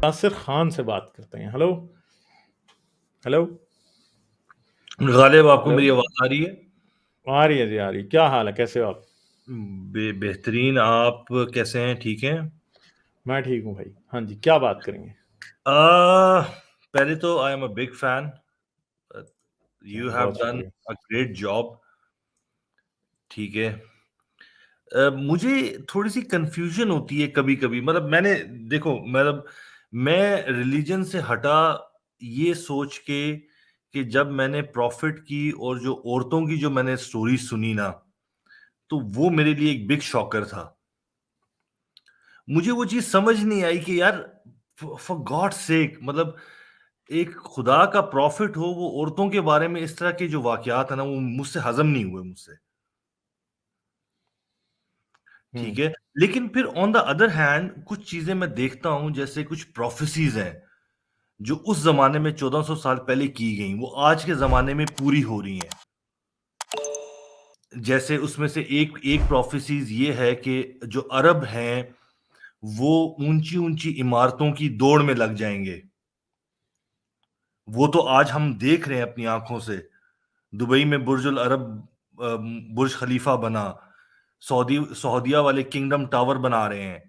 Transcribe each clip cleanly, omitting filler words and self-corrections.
नासिर खान से बात करते हैं। हेलो हेलो गालिब, आपको हेलो। मेरी आवाज आ रही है? आ रही है जी, आ रही। क्या हाल है, कैसे हो आप? बेहतरीन। आप कैसे हैं? ठीक हैं? मैं ठीक हूँ भाई। हाँ जी, क्या बात करेंगे? पहले तो I am a big fan. You have बहुत डन शुक्रिया। A great job. ठीक है। मुझे थोड़ी सी कंफ्यूजन होती है कभी कभी। मतलब मैंने, देखो, मतलब मैं रिलीजन से हटा ये सोच के कि जब मैंने प्रॉफिट की और जो औरतों की जो मैंने स्टोरी सुनी ना, तो वो मेरे लिए एक बिग शॉकर था। मुझे वो चीज समझ नहीं आई कि यार, फॉर गॉड सेक, मतलब एक खुदा का प्रॉफिट हो, वो औरतों के बारे में इस तरह के जो वाकयात है ना, वो मुझसे हजम नहीं हुए मुझसे। ठीक हम्म। है। लेकिन फिर ऑन द अदर हैंड कुछ चीजें मैं देखता हूं, जैसे कुछ प्रोफेसीज हैं जो उस जमाने में 1400 साल पहले की गई, वो आज के जमाने में पूरी हो रही हैं। जैसे उसमें से एक एक प्रोफेसीज ये है कि जो अरब हैं वो ऊंची ऊंची इमारतों की दौड़ में लग जाएंगे। वो तो आज हम देख रहे हैं अपनी आंखों से। दुबई में बुर्जुल अरब, बुर्ज खलीफा बना। सऊदिया वाले किंगडम टावर बना रहे हैं।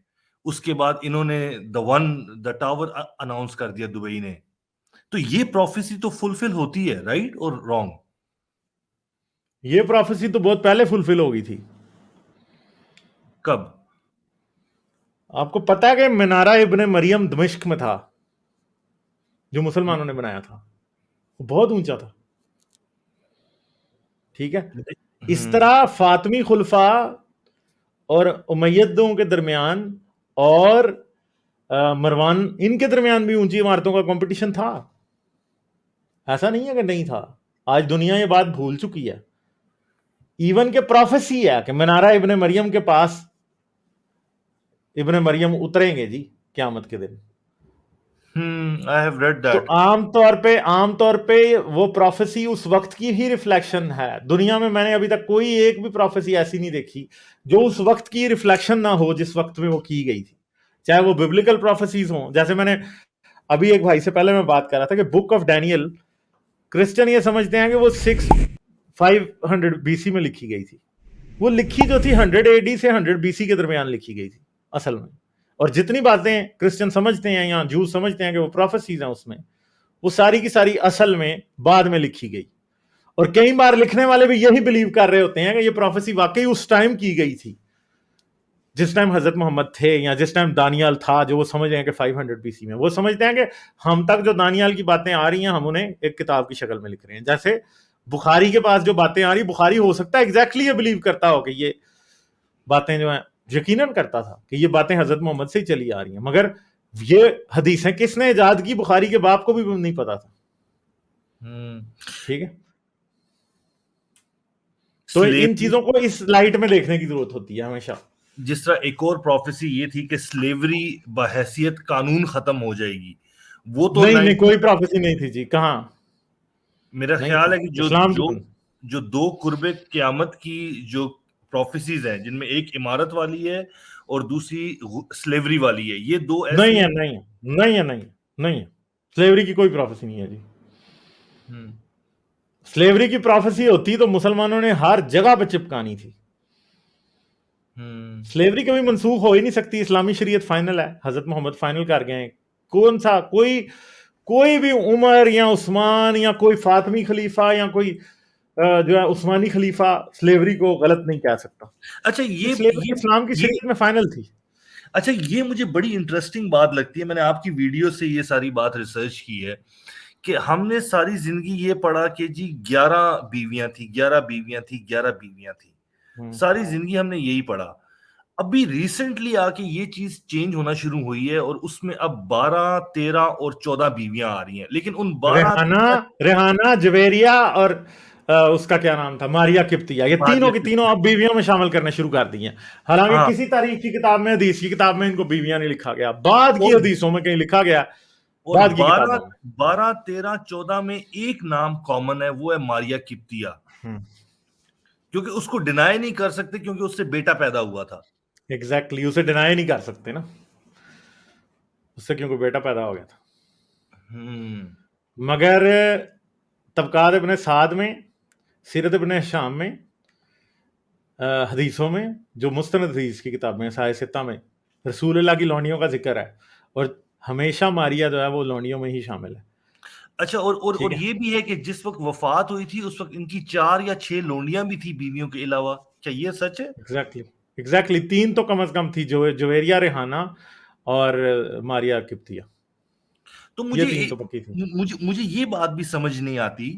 उसके बाद इन्होंने द टावर अनाउंस कर दिया दुबई ने। तो ये प्रोफेसी तो फुलफिल होती है, राइट और रॉन्ग? ये प्रोफेसी तो बहुत पहले फुलफिल हो गई थी। कब? आपको पता है कि मिनारा इब्ने मरियम दमिश्क में था, जो मुसलमानों ने बनाया था? वो बहुत ऊंचा था। ठीक है। इस हम्म। तरह फातमी खुलफा और उमैयदों के दरमियान और मरवान, इनके दरमियान भी ऊंची इमारतों का कंपटीशन था। ऐसा नहीं है कि नहीं था। आज दुनिया ये बात भूल चुकी है। इवन के प्रोफेसी है कि मनारा इब्ने मरियम के पास इब्ने मरियम उतरेंगे जी क्यामत के दिन। आई हैव रेड तो दैट। आमतौर पे वो प्रोफेसी उस वक्त की ही रिफ्लेक्शन है। दुनिया में मैंने अभी तक कोई एक भी प्रोफेसी ऐसी नहीं देखी जो उस वक्त की रिफ्लेक्शन ना हो जिस वक्त में वो की गई थी। चाहे वो बिब्लिकल प्रोफेसीज हों, जैसे मैंने अभी एक भाई से पहले मैं बात कर रहा था कि बुक ऑफ डैनियल, क्रिश्चियन ये समझते हैं कि वो 500 बीसी में लिखी गई थी। वो लिखी जो थी 100 एडी से 100 बीसी के दरमियान लिखी गई थी असल में। और जितनी बातें क्रिश्चियन समझते हैं या जूस समझते हैं कि वो प्रोफेसीज हैं, उसमें वो सारी की सारी असल में बाद में लिखी गई। और कई बार लिखने वाले भी यही बिलीव कर रहे होते हैं कि ये प्रोफेसी वाकई उस टाइम की गई थी जिस टाइम हजरत मोहम्मद थे, या जिस टाइम दानियाल था, जो वो समझ रहे हैं कि 500 बीसी में। वो समझते हैं कि हम तक जो दानियाल की बातें आ रही हैं हम उन्हें एक किताब की शक्ल में लिख रहे हैं। जैसे बुखारी के पास जो बातें आ रही, बुखारी हो सकता है एग्जैक्टली ये बिलीव करता हो कि ये बातें जो है, यकीनन करता था कि ये बातें हजरत मोहम्मद से ही चली आ रही हैं, मगर ये हदीसें किसने इजाद की, बुखारी के बाप को भी नहीं पता था। हम्म। ठीक है। तो इन स्लेवरी। चीजों को इस लाइट में देखने की जरूरत होती है हमेशा। जिस तरह एक और प्रोफेसी ये थी कि स्लेवरी बहैसियत कानून खत्म हो जाएगी। वो तो नहीं नहीं, 90। कोई प्रोफेसी नहीं थी जी, कहाँ? मेरा नहीं ख्याल थी, है कि जो इस्लाम की जो बन। जो दो कुर्बे क़यामत की जो प्रोफेसीज हैं, जिनमें एक इमारत वाली है और दूसरी स्लेवरी वाली है, ये दो नहीं ऐसी है, हैं। नहीं है, नहीं है, नहीं है, नहीं है। स्लेवरी की कोई प्रोफेसी नहीं है जी। हम्म। स्लेवरी की प्रोफेसी होती तो मुसलमानों ने हर जगह पे चिपकानी थी। हम्म। स्लेवरी कभी मंसूख हो ही नहीं सकती। इस्लामी शरीयत फाइनल है, हजरत मोहम्मद फाइनल कर गए हैं। कौन सा कोई कोई भी उमर या उस्मान या कोई फातमी खलीफा या कोई जो है उस्मानी खलीफा स्लेवरी को गलत नहीं कह सकता। अच्छा, स्लेवरी इस्लाम की ये शरीयत में फाइनल थी। अच्छा, ये मुझे बड़ी इंटरेस्टिंग बात लगती है। मैंने आपकी वीडियो से ये सारी बात रिसर्च की है कि हमने सारी जिंदगी ये पढ़ा कि जी 11 बीवियां थी, 11 बीवियां थी, 11 बीवियां थी। हम्म। सारी जिंदगी हमने यही पढ़ा। अभी रिसेंटली आके ये चीज चेंज होना शुरू हुई है और उसमें अब 12, 13 और 14 बीवियां आ रही हैं। लेकिन उन 12, रेहाना 13 रेहाना जवेरिया और उसका क्या नाम था, मारिया किप्तिया, ये तीनों की तीनों अब बीवियों में शामिल करने शुरू कर दी हैं। हालांकि हाँ। किसी तारीख की किताब में, हदीस की किताब में इनको बीवियां नहीं लिखा गया, बाद की और हदीसों में कहीं लिखा गया, और बाद की 12, किताबों में। 12, 13, 14 में एक नाम कॉमन है, वो है मारिया किप्तिया। हम्म। क्योंकि उसको डिनाई नहीं कर सकते, क्योंकि उससे बेटा पैदा हुआ था। एग्जैक्टली, उसे डिनाई नहीं कर सकते ना। उससे, क्योंकि बेटा पैदा हो गया था। हम्म मगर तबकात इब्न साद में, सीरत इब्न हिशाम में, हदीसों में, जो मुस्तनद हदीस की किताबें साए सित्ता में रसूलुल्लाह की लौंडियों का जिक्र है, और हमेशा मारिया जो है वो लौंडियों में ही शामिल है। अच्छा, ठीक और है, ये भी है कि जिस वक्त वफात हुई थी उस वक्त इनकी 4 या 6 लोंडियां भी थी बीवियों के अलावा, क्या ये सच है? एग्जैक्टली एग्जैक्टली, 3 तो कम से कम थी, जो जुवेरिया रेहाना और मारिया किप्तिया, तो ये 3 तो पक्की थी। मुझे मुझे ये बात भी समझ नहीं आती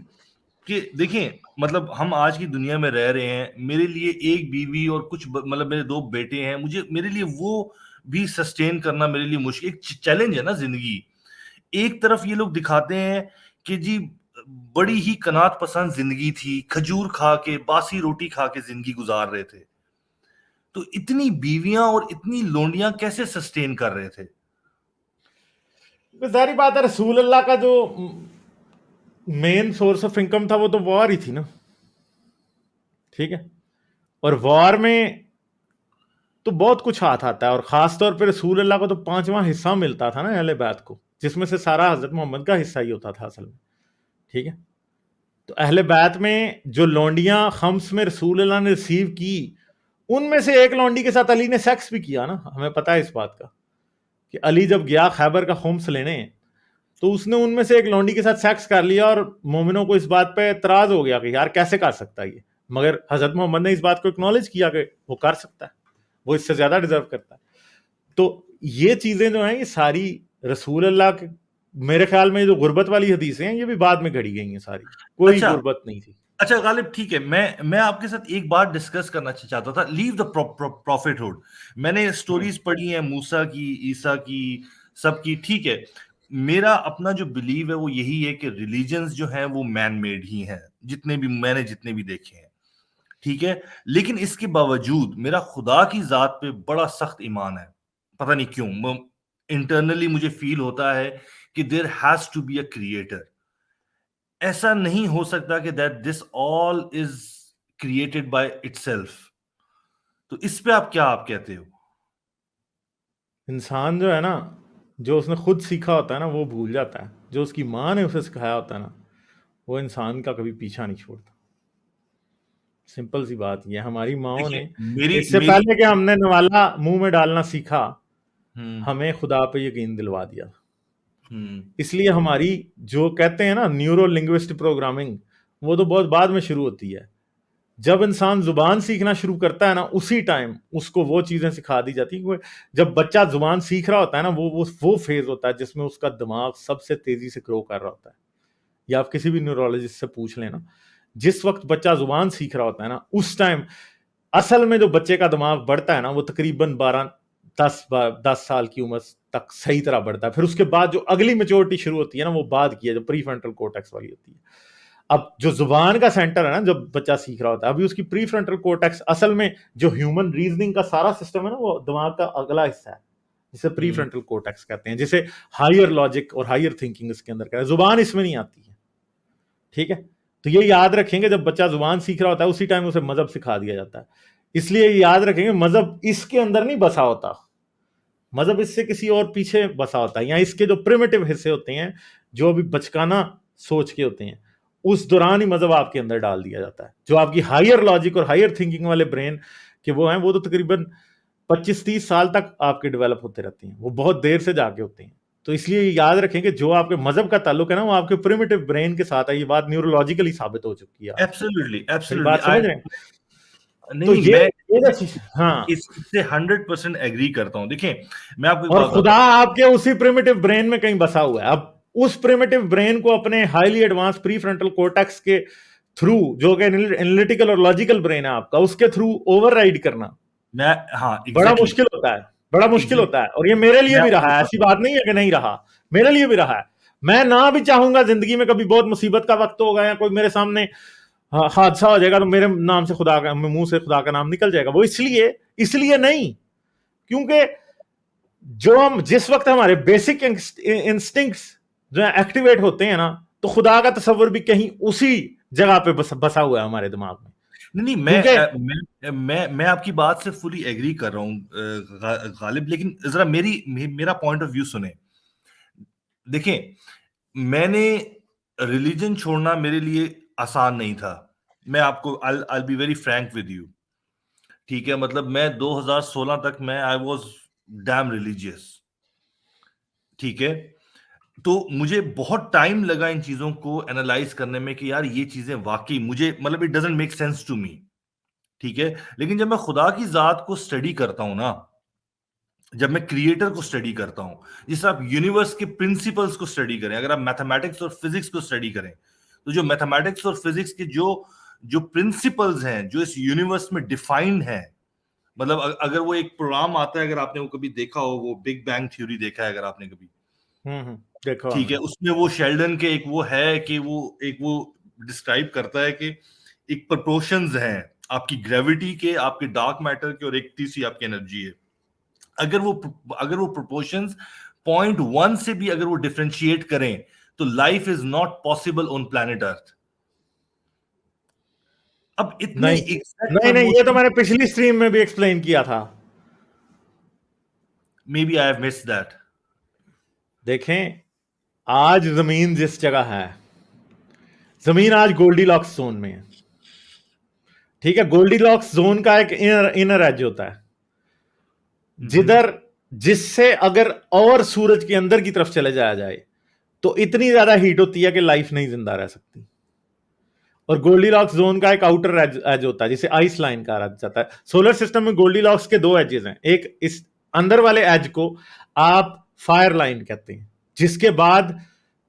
कि देखें, मतलब हम आज की दुनिया में रह रहे हैं, मेरे लिए एक बीवी और कुछ मतलब मेरे 2 बेटे हैं, मुझे मेरे लिए वो भी सस्टेन करना मेरे लिए मुश्किल, एक चैलेंज है ना जिंदगी। एक तरफ ये लोग दिखाते हैं कि जी बड़ी ही कनात पसंद जिंदगी थी, खजूर खा के, बासी रोटी खा के जिंदगी गुजार रहे थे, तो इतनी बीवियां और इतनी लोंडियां कैसे सस्टेन कर रहे थे? तो जाहिर बात है, रसूल अल्लाह का जो मेन सोर्स ऑफ इनकम था वो तो वॉर ही थी ना। ठीक है, और वॉर में तो बहुत कुछ हाथ आता है, और खास तौर पे रसूल अल्लाह को तो 5वां हिस्सा मिलता था ना अहले बैत को, जिसमें से सारा हजरत मोहम्मद का हिस्सा ही होता था असल में। ठीक है, तो अहले बैत में जो लौंडियां खम्स में रसूल अल्लाह ने रिसीव की, उनमें से एक लौंडी के साथ अली ने सेक्स भी किया ना, हमें पता है इस बात का कि अली जब गया खैबर का खुम्स लेने, तो उसने उनमें से एक लौंडी के साथ सेक्स कर लिया, और मोमिनों को इस बात पे एतराज हो गया कि यार कैसे कर सकता है ये, मगर हजरत मोहम्मद ने इस बात को एक्नॉलेज किया कि वो कर सकता है, वो इससे ज्यादा डिजर्व करता है। तो ये चीजें जो हैं ये सारी रसूल अल्लाह के, मेरे ख्याल में जो गुर्बत वाली हदीसें हैं ये भी बाद में घड़ी गई हैं सारी, कोई अच्छा, गुर्बत नहीं थी। अच्छा गालिब, ठीक है, मैं आपके साथ एक बात डिस्कस करना चाहता था, लीव द प्रॉफिटहुड। मैंने हम्म, स्टोरीज पढ़ी हैं मूसा की, ईसा की, सबकी, ठीक है। मेरा अपना जो बिलीव है वो यही है कि रिलीजन्स जो हैं वो मैन मेड ही हैं, जितने भी देखे हैं, ठीक है। लेकिन इसके बावजूद मेरा खुदा की जात पे बड़ा सख्त ईमान है, पता नहीं क्यों, इंटरनली मुझे फील होता है कि there has to be a creator. ऐसा नहीं हो सकता कि that this all is created by itself. तो इस पे आप कहते हो? इंसान जो है ना, जो उसने खुद सीखा होता है ना वो भूल जाता है, जो उसकी माँ ने उसे सिखाया होता है ना वो इंसान का कभी पीछा नहीं छोड़ता। सिंपल सी बात ये है, हमारी माओ ने देखिए, मेरी इससे मेरी पहले कि हमने नवाला मुंह में डालना सीखा, हम्म हमें खुदा पे यकीन दिलवा दिया। हम्म इसलिए हमारी जो कहते हैं ना न्यूरो लिंग्विस्टिक प्रोग्रामिंग, वो तो बहुत बाद में शुरू होती है। जब इंसान जुबान सीखना शुरू करता है ना, उसी टाइम उसको वो चीजें सिखा दी जाती है। जब बच्चा जुबान सीख रहा होता है ना, वो फेज होता है जिसमें उसका दिमाग सबसे तेजी से ग्रो कर रहा होता है। या आप किसी भी न्यूरोलॉजिस्ट से पूछ लेना, जिस वक्त बच्चा जुबान सीख रहा होता है ना, उस टाइम असल में जो बच्चे का दिमाग बढ़ता है ना, वो तकरीबन 10 साल की उम्र तक सही तरह बढ़ता है। फिर उसके बाद जो अगली मेच्योरिटी शुरू होती है ना, वो बाद की है, जो प्री फ्रंटल कोर्टेक्स वाली होती है। अब जो जुबान का सेंटर है ना, जब बच्चा सीख रहा होता है, अभी उसकी प्री फ्रंटल कोर्टेक्स, असल में जो ह्यूमन रीजनिंग का सारा सिस्टम है ना, वो दिमाग का अगला हिस्सा है, जिसे प्री हम्म फ्रंटल कोर्टेक्स कहते हैं, जिसे हायर लॉजिक और हायर थिंकिंग इसके अंदर कहते हैं। जुबान इसमें नहीं आती है। ठीक है, तो ये याद रखेंगे, जब बच्चा जुबान सीख रहा होता है उसी टाइम उसे मजहब सिखा दिया जाता है। इसलिए याद रखेंगे, मजहब इसके अंदर नहीं बसा होता, मजहब इससे किसी और पीछे बसा होता है, या इसके जो प्रिमिटिव हिस्से होते हैं, जो भी बचकाना सोच के होते हैं, उस दौरान ही मजहब आपके अंदर डाल दिया जाता है। जो आपकी हायर लॉजिक और हायर थिंकिंग वाले ब्रेन के वो हैं, वो तो तकरीबन 25-30 साल तक आपके डेवलप होते रहते हैं, वो बहुत देर से जाके होते हैं। तो इसलिए याद रखें कि जो आपके मजहब का ताल्लुक है ना, वो आपके प्रिमिटिव ब्रेन के साथ है। ये बात न्यूरोलॉजिकली साबित हो चुकी है आज। एब्सोल्युटली, मेरी एब्सोल्युटली, बात समझ रहे हैं? नहीं तो नहीं, ये जो चीज, हाँ, इससे 100% एग्री करता हूँ। देखिए, मैं आपको एक और बात खुदा बताता आपके उसी प्रिमिटिव ब्रेन में कहीं बसा हुआ है। अब उस प्रिमिटिव ब्रेन को अपने highly advance pre frontal cortex के थ्रू, जो कि एनालिटिकल और लॉजिकल ब्रेन है आपका, उसके थ्रू ओवरराइड करना मैं, हाँ, बड़ा एग्जैक्टली, मुश्किल होता है, बड़ा मुश्किल एग्जैक्टली, होता है। और ये मेरे लिए मैं भी आपको रहा है, ऐसी बताता हूँ। बात नहीं है कि नहीं रहा, मेरे लिए भी रहा है। मैं ना भी चाहूंगा, जिंदगी में कभी बहुत मुसीबत का वक्त होगा या कोई मेरे सामने हादसा हो जाएगा, तो मेरे नाम से खुदा का, मुंह से खुदा का नाम निकल जाएगा। वो इसलिए इसलिए नहीं, क्योंकि जो हम जिस वक्त हमारे बेसिक इंस्टिंक्ट्स जो है एक्टिवेट होते हैं ना, तो खुदा का तस्वर भी कहीं उसी जगह पे बसा हुआ है हमारे दिमाग में। नहीं नहीं, क्योंकि मैं आपकी बात से फुली एग्री कर रहा हूँ गालिब, लेकिन जरा मेरा पॉइंट ऑफ व्यू सुने। देखें, मैंने रिलीजन छोड़ना मेरे लिए आसान नहीं था। मैं आपको I be very frank with you, ठीक है? मतलब मैं 2016 तक मैं आई वाज डैम रिलीजियस, ठीक है? तो मुझे बहुत टाइम लगा इन चीजों को एनालाइज करने में कि यार ये चीजें वाकई मुझे, मतलब it doesn't make sense to me, ठीक है? लेकिन जब मैं खुदा की जात को स्टडी करता हूं ना, जब मैं क्रिएटर को स्टडी करता हूं, जिस आप यूनिवर्स के प्रिंसिपल्स को स्टडी करें, अगर आप मैथमेटिक्स और फिजिक्स को स्टडी करें, तो जो मैथमेटिक्स और फिजिक्स के जो जो प्रिंसिपल्स हैं, जो इस यूनिवर्स में डिफाइंड हैं, मतलब अगर वो एक प्रोग्राम आता है, अगर आपने वो कभी देखा हो, वो बिग बैंग थ्योरी देखा है अगर आपने कभी, देखो ठीक है? हमने। उसमें वो शेल्डन के एक वो है कि वो डिस्क्राइब करता है कि एक प्रोपोर्शंस हैं आपकी ग्रेविटी के, आपके डार्क मैटर के, और एक तीसरी आपकी एनर्जी है। अगर वो प्रोपोर्शंस 0.1 से भी अगर वो डिफरेंशिएट करें, तो life is not possible on planet Earth. अब इतने नहीं एग्जैक्ट नहीं नहीं, ये तो प्रपोर्शन, मैंने पिछली स्ट्रीम में भी एक्सप्लेन किया था। Maybe I have missed that. देखें, आज जमीन जिस जगह है, जमीन आज गोल्डीलॉक्स जोन में है, ठीक है? गोल्डीलॉक्स जोन का एक इनर एज होता है, जिधर जिससे अगर और सूरज के अंदर की तरफ चले जाया जाए तो इतनी ज्यादा हीट होती है कि लाइफ नहीं जिंदा रह सकती। और गोल्डीलॉक्स जोन का एक आउटर एज होता है जिसे आइस लाइन कहा जाता है। सोलर सिस्टम में गोल्डीलॉक्स के दो एजेस हैं। एक इस अंदर वाले एज को आप फायर लाइन कहते हैं, जिसके बाद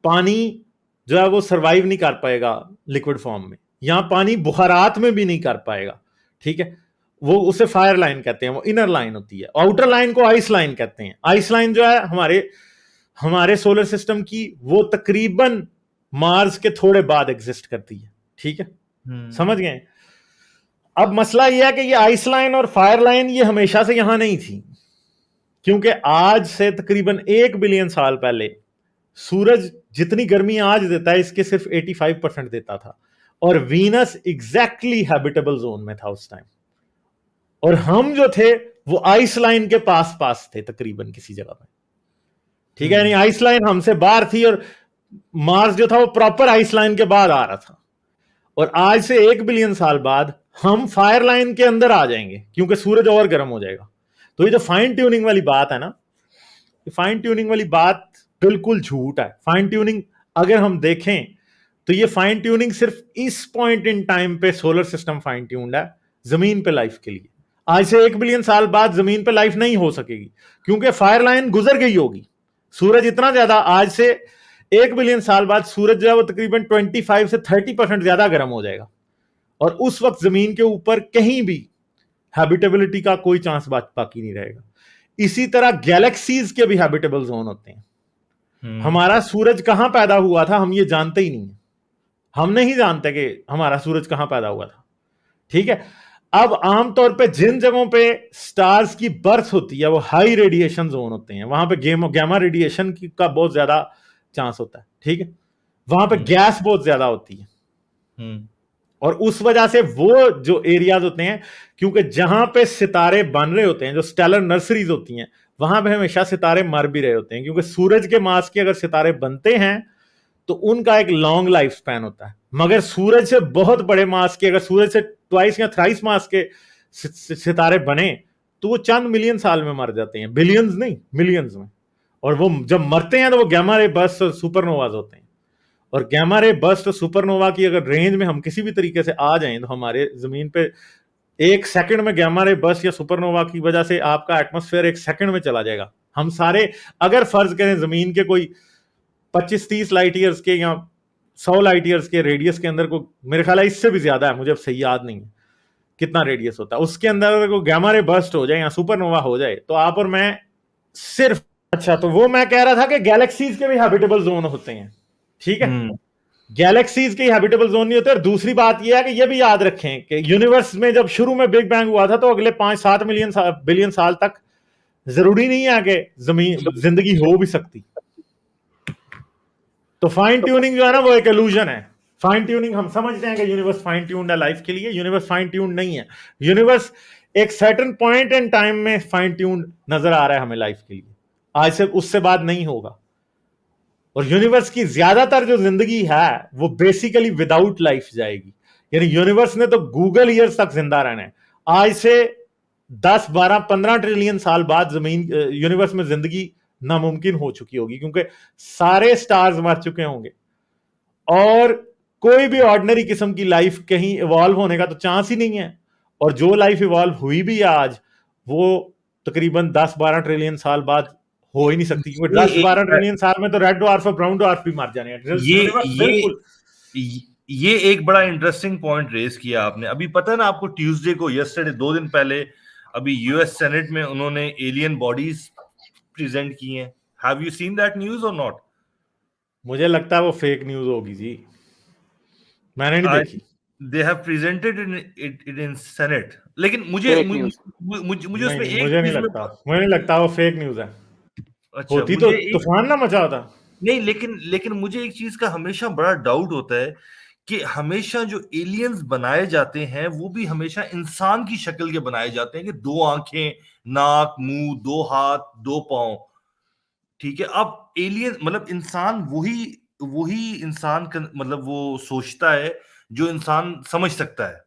पानी जो है वो सरवाइव नहीं कर पाएगा लिक्विड फॉर्म में, यहां पानी बुखारात में भी नहीं कर पाएगा, ठीक है? वो उसे फायर लाइन कहते हैं, वो इनर लाइन होती है। आउटर लाइन को आइस लाइन कहते हैं। आइस लाइन जो है हमारे हमारे सोलर सिस्टम की, वो तकरीबन मार्स के थोड़े बाद एग्जिस्ट करती है, ठीक है? समझ गए? अब मसला यह है कि ये आइस लाइन और फायर लाइन ये हमेशा से यहां नहीं थी, क्योंकि आज से तकरीबन 1 बिलियन साल पहले सूरज जितनी गर्मी आज देता है इसके सिर्फ 85% देता था, और वीनस एग्जैक्टली हैबिटेबल जोन में था उस टाइम, और हम जो थे वो आइस लाइन के पास पास थे तकरीबन किसी जगह पे, ठीक है? यानी आइस लाइन हमसे बाहर थी और मार्स जो था वो प्रॉपर आइस लाइन के बाद आ रहा था। और आज से 1 बिलियन साल बाद हम फायर लाइन के अंदर आ जाएंगे, क्योंकि सूरज और गर्म हो जाएगा। तो ये जो फाइन ट्यूनिंग वाली बात है ना, ये फाइन ट्यूनिंग वाली बात बिल्कुल झूठ है। फाइन ट्यूनिंग अगर हम देखें तो ये फाइन ट्यूनिंग सिर्फ इस पॉइंट इन टाइम पे सोलर सिस्टम फाइन ट्यून्ड है जमीन पे लाइफ के लिए। आज से 1 बिलियन साल बाद जमीन पे लाइफ नहीं हो सकेगी, क्योंकि फायर लाइन गुजर गई होगी। सूरज इतना ज्यादा, आज से 1 बिलियन साल बाद सूरज जो है वो तकरीबन 25 से 30% ज्यादा गर्म हो जाएगा, और उस वक्त जमीन के ऊपर कहीं भी हैबिटेबिलिटी का कोई चांस बाकी नहीं रहेगा। इसी तरह गैलेक्सीज के भी हैबिटेबल जोन होते हैं। हमारा सूरज कहां पैदा हुआ था हम ये जानते ही नहीं है, हम नहीं जानते कि हमारा सूरज कहां पैदा हुआ था, ठीक है? अब आमतौर पे जिन जगहों पे स्टार्स की बर्थ होती है वो हाई रेडिएशन जोन होते हैं, वहां पे गैमा रेडिएशन का बहुत ज्यादा चांस होता है, ठीक है? वहां पे गैस बहुत ज्यादा होती है, और उस वजह से वो जो एरियाज होते हैं, क्योंकि जहां पे सितारे बन रहे होते हैं, जो स्टेलर नर्सरीज होती हैं, वहां पे हमेशा सितारे मर भी रहे होते हैं, क्योंकि सूरज के मास के अगर सितारे बनते हैं तो उनका एक लॉन्ग लाइफ स्पैन होता है। मगर सूरज से बहुत बड़े मास के, अगर सूरज से ट्वाइस या थ्राइस मास के सितारे बने तो वो चंद मिलियन साल में मर जाते हैं, बिलियंस नहीं, मिलियंस में। और वो जब मरते हैं तो वो गैमा रे बर्स्ट और सुपरनोवाज होते हैं। और गैमा रे बर्स्ट और सुपरनोवा की अगर रेंज में हम किसी भी तरीके से आ जाएं तो हमारे जमीन पे 1 सेकंड में गैमा रे बर्स्ट या सुपरनोवा की वजह से आपका एटमॉस्फेयर 1 सेकंड में चला जाएगा। हम सारे, अगर फर्ज करें जमीन के कोई 25-30 लाइट ईयर्स के या 100 लाइट ईयर्स के रेडियस के अंदर को, मेरे ख्याल है इससे भी ज्यादा है, मुझे अब सही याद नहीं है कितना रेडियस होता है, उसके अंदर अगर कोई गैमा रे बर्स्ट हो जाए या सुपरनोवा हो जाए तो आप और मैं सिर्फ, अच्छा तो वो मैं कह रहा था कि गैलेक्सीज के भी हैबिटेबल जोन होते हैं, ठीक है? गैलेक्सीज के हैबिटेबल जोन नहीं होते। और दूसरी बात यह है कि यह भी याद रखें कि यूनिवर्स में जब शुरू में बिग बैंग हुआ था तो अगले 5-7 बिलियन साल तक जरूरी नहीं है कि जमीन जिंदगी हो भी सकती। तो फाइन ट्यूनिंग जो है ना वो एक इल्यूजन है। फाइन ट्यूनिंग हम समझते हैं कि यूनिवर्स फाइन ट्यून्ड है लाइफ के लिए, यूनिवर्स फाइन ट्यून्ड नहीं है। यूनिवर्स एक सर्टेन पॉइंट इन टाइम में फाइन ट्यून्ड नजर आ रहा है हमें लाइफ के लिए, आज से उससे बाद नहीं होगा। और यूनिवर्स की ज्यादातर जो जिंदगी है वो बेसिकली विदाउट लाइफ जाएगी। यानी यूनिवर्स ने तो गूगल ईयर्स तक जिंदा रहना है। आज से 10, 12, 15 ट्रिलियन साल बाद जमीन यूनिवर्स में जिंदगी नामुमकिन हो चुकी होगी, क्योंकि सारे स्टार्स मर चुके होंगे और कोई भी ऑर्डिनरी किस्म की लाइफ कहीं इवॉल्व होने का तो चांस ही नहीं है। और जो लाइफ इवॉल्व हुई भी आज, वो तकरीबन 10-12 ट्रिलियन साल बाद हो ही नहीं सकती, क्योंकि 10-12 ट्रिलियन साल में तो रेड ड्वार्फ और ब्राउन ड्वार्फ भी मर जाने हैं। बिल्कुल ये एक बड़ा इंटरेस्टिंग पॉइंट रेज किया आपने। अभी पता है ना आपको, ट्यूसडे को, यस्टरडे, 2 दिन पहले अभी यूएस सेनेट में उन्होंने एलियन बॉडीज प्रेजेंट की हैं। Have you seen that news और नॉट? मुझे लगता है वो फेक न्यूज होगी जी, मैंने नहीं देखी। They have presented it in Senate, लेकिन मुझे उसमें एक मुझे नहीं लगता वो फेक न्यूज है। अच्छा, होती तो तूफान ना मचा होता। नहीं, लेकिन मुझे एक चीज का हमेशा बड़ा डाउट होता है कि हमेशा जो एलियंस बनाए जाते हैं वो भी हमेशा इंसान की शक्ल के बनाए जाते हैं, कि 2 आंखें, नाक, मुंह, 2 हाथ, 2 पांव। ठीक है, अब एलियन मतलब इंसान वही इंसान मतलब वो सोचता है जो इंसान समझ सकता है,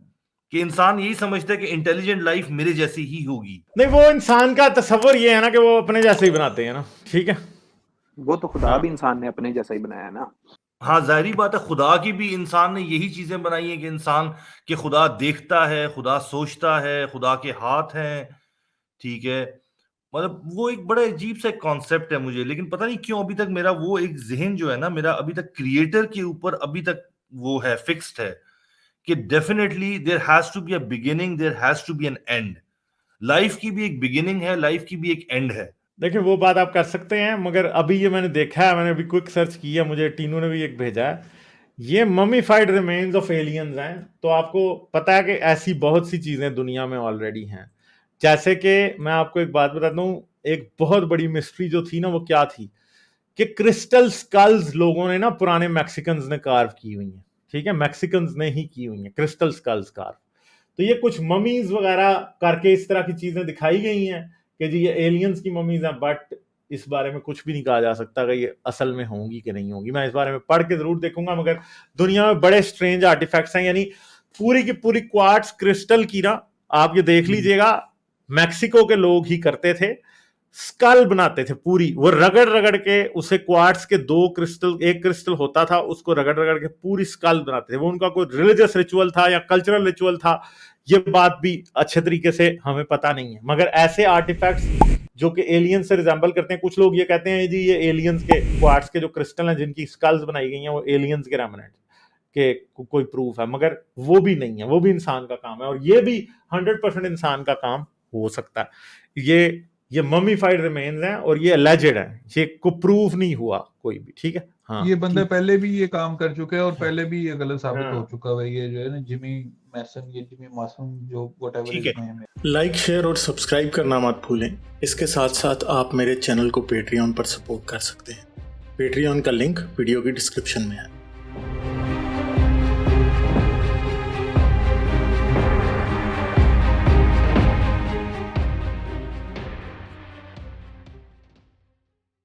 कि इंसान यही समझता है कि इंटेलिजेंट लाइफ मेरे जैसी ही होगी। नहीं, वो इंसान का तस्वर ये है ना कि वो अपने जैसे ही बनाते हैं ना। ठीक है, वो तो खुदा भी इंसान ने अपने जैसा ही बनाया ना। हाँ, जाहिर बात है, खुदा की भी इंसान ने यही चीजें बनाई है कि इंसान के खुदा देखता है, खुदा सोचता है, खुदा के हाथ हैं। ठीक है, मतलब वो एक बड़ा अजीब सा कॉन्सेप्ट है मुझे, लेकिन पता नहीं क्यों अभी तक मेरा वो एक जहन जो है ना, मेरा अभी तक क्रिएटर के ऊपर अभी तक वो है, फिक्स्ड है, कि definitely there has to be a beginning, there has to be an end. Life की भी एक बिगिनिंग है, लाइफ की भी एक एंड है। देखिए वो बात आप कर सकते हैं, मगर अभी ये मैंने देखा है, मैंने अभी क्विक सर्च किया, मुझे टीनू ने भी एक भेजा है, ये ममीफाइड रिमेन्स ऑफ एलियंस हैं। तो आपको पता है कि ऐसी बहुत सी चीजें दुनिया में ऑलरेडी हैं। जैसे कि मैं आपको एक बात बताता हूँ, एक बहुत बड़ी मिस्ट्री जो थी ना, वो क्या थी कि क्रिस्टल स्कल्स लोगों ने ना, पुराने मैक्सिकन्स ने कार्व की हुई हैं। ठीक है, मैक्सिकन्स ने ही की हुई हैं क्रिस्टल स्कल्स कार्व। तो ये कुछ ममीज वगैरह करके इस तरह की चीजें दिखाई गई हैं कि जी ये एलियंस की ममीज हैं, बट इस बारे में कुछ भी नहीं कहा जा सकता कि ये असल में होंगी कि नहीं होंगी। मैं इस बारे में पढ़ के जरूर देखूंगा, मगर दुनिया में बड़े स्ट्रेंज आर्टिफैक्ट्स हैं। यानी पूरी की पूरी क्वार्ट्ज क्रिस्टल की ना, आप ये देख लीजिएगा, मैक्सिको के लोग ही करते थे, स्कल बनाते थे पूरी, वो रगड़ रगड़ के उसे क्वार्ट्स के 2 क्रिस्टल, एक क्रिस्टल होता था, उसको रगड़ रगड़ के पूरी स्कल बनाते थे। वो उनका कोई रिलीजियस रिचुअल था या कल्चरल रिचुअल था, ये बात भी अच्छे तरीके से हमें पता नहीं है। मगर ऐसे आर्टिफैक्ट्स जो कि एलियंस से रिजेंबल करते हैं, कुछ लोग ये कहते हैं जी ये एलियंस के क्वार्ट्स के जो क्रिस्टल हैं जिनकी स्कल्स बनाई गई हैं वो एलियंस के रेमिनेंट के कोई प्रूफ है, मगर वो भी नहीं है, वो भी इंसान का काम है, और ये भी 100% इंसान का काम हो सकता है। ये ममीफाइड रिमेन्स हैं और ये अलेजेड हैं, ये को प्रूफ नहीं हुआ कोई भी। ठीक है, हाँ, ये बंदा पहले भी ये काम कर चुके हैं और पहले भी ये गलत साबित हो चुका है। ये जो है ना जिमी मासूम जो व्हाटएवर इसमें। लाइक, शेयर और सब्सक्राइब करना मत भूलें। इसके साथ साथ आप मेरे चैनल को पेट्रियन पर सपोर्ट कर सकते हैं। पेट्रियन का लिंक वीडियो की डिस्क्रिप्शन में है।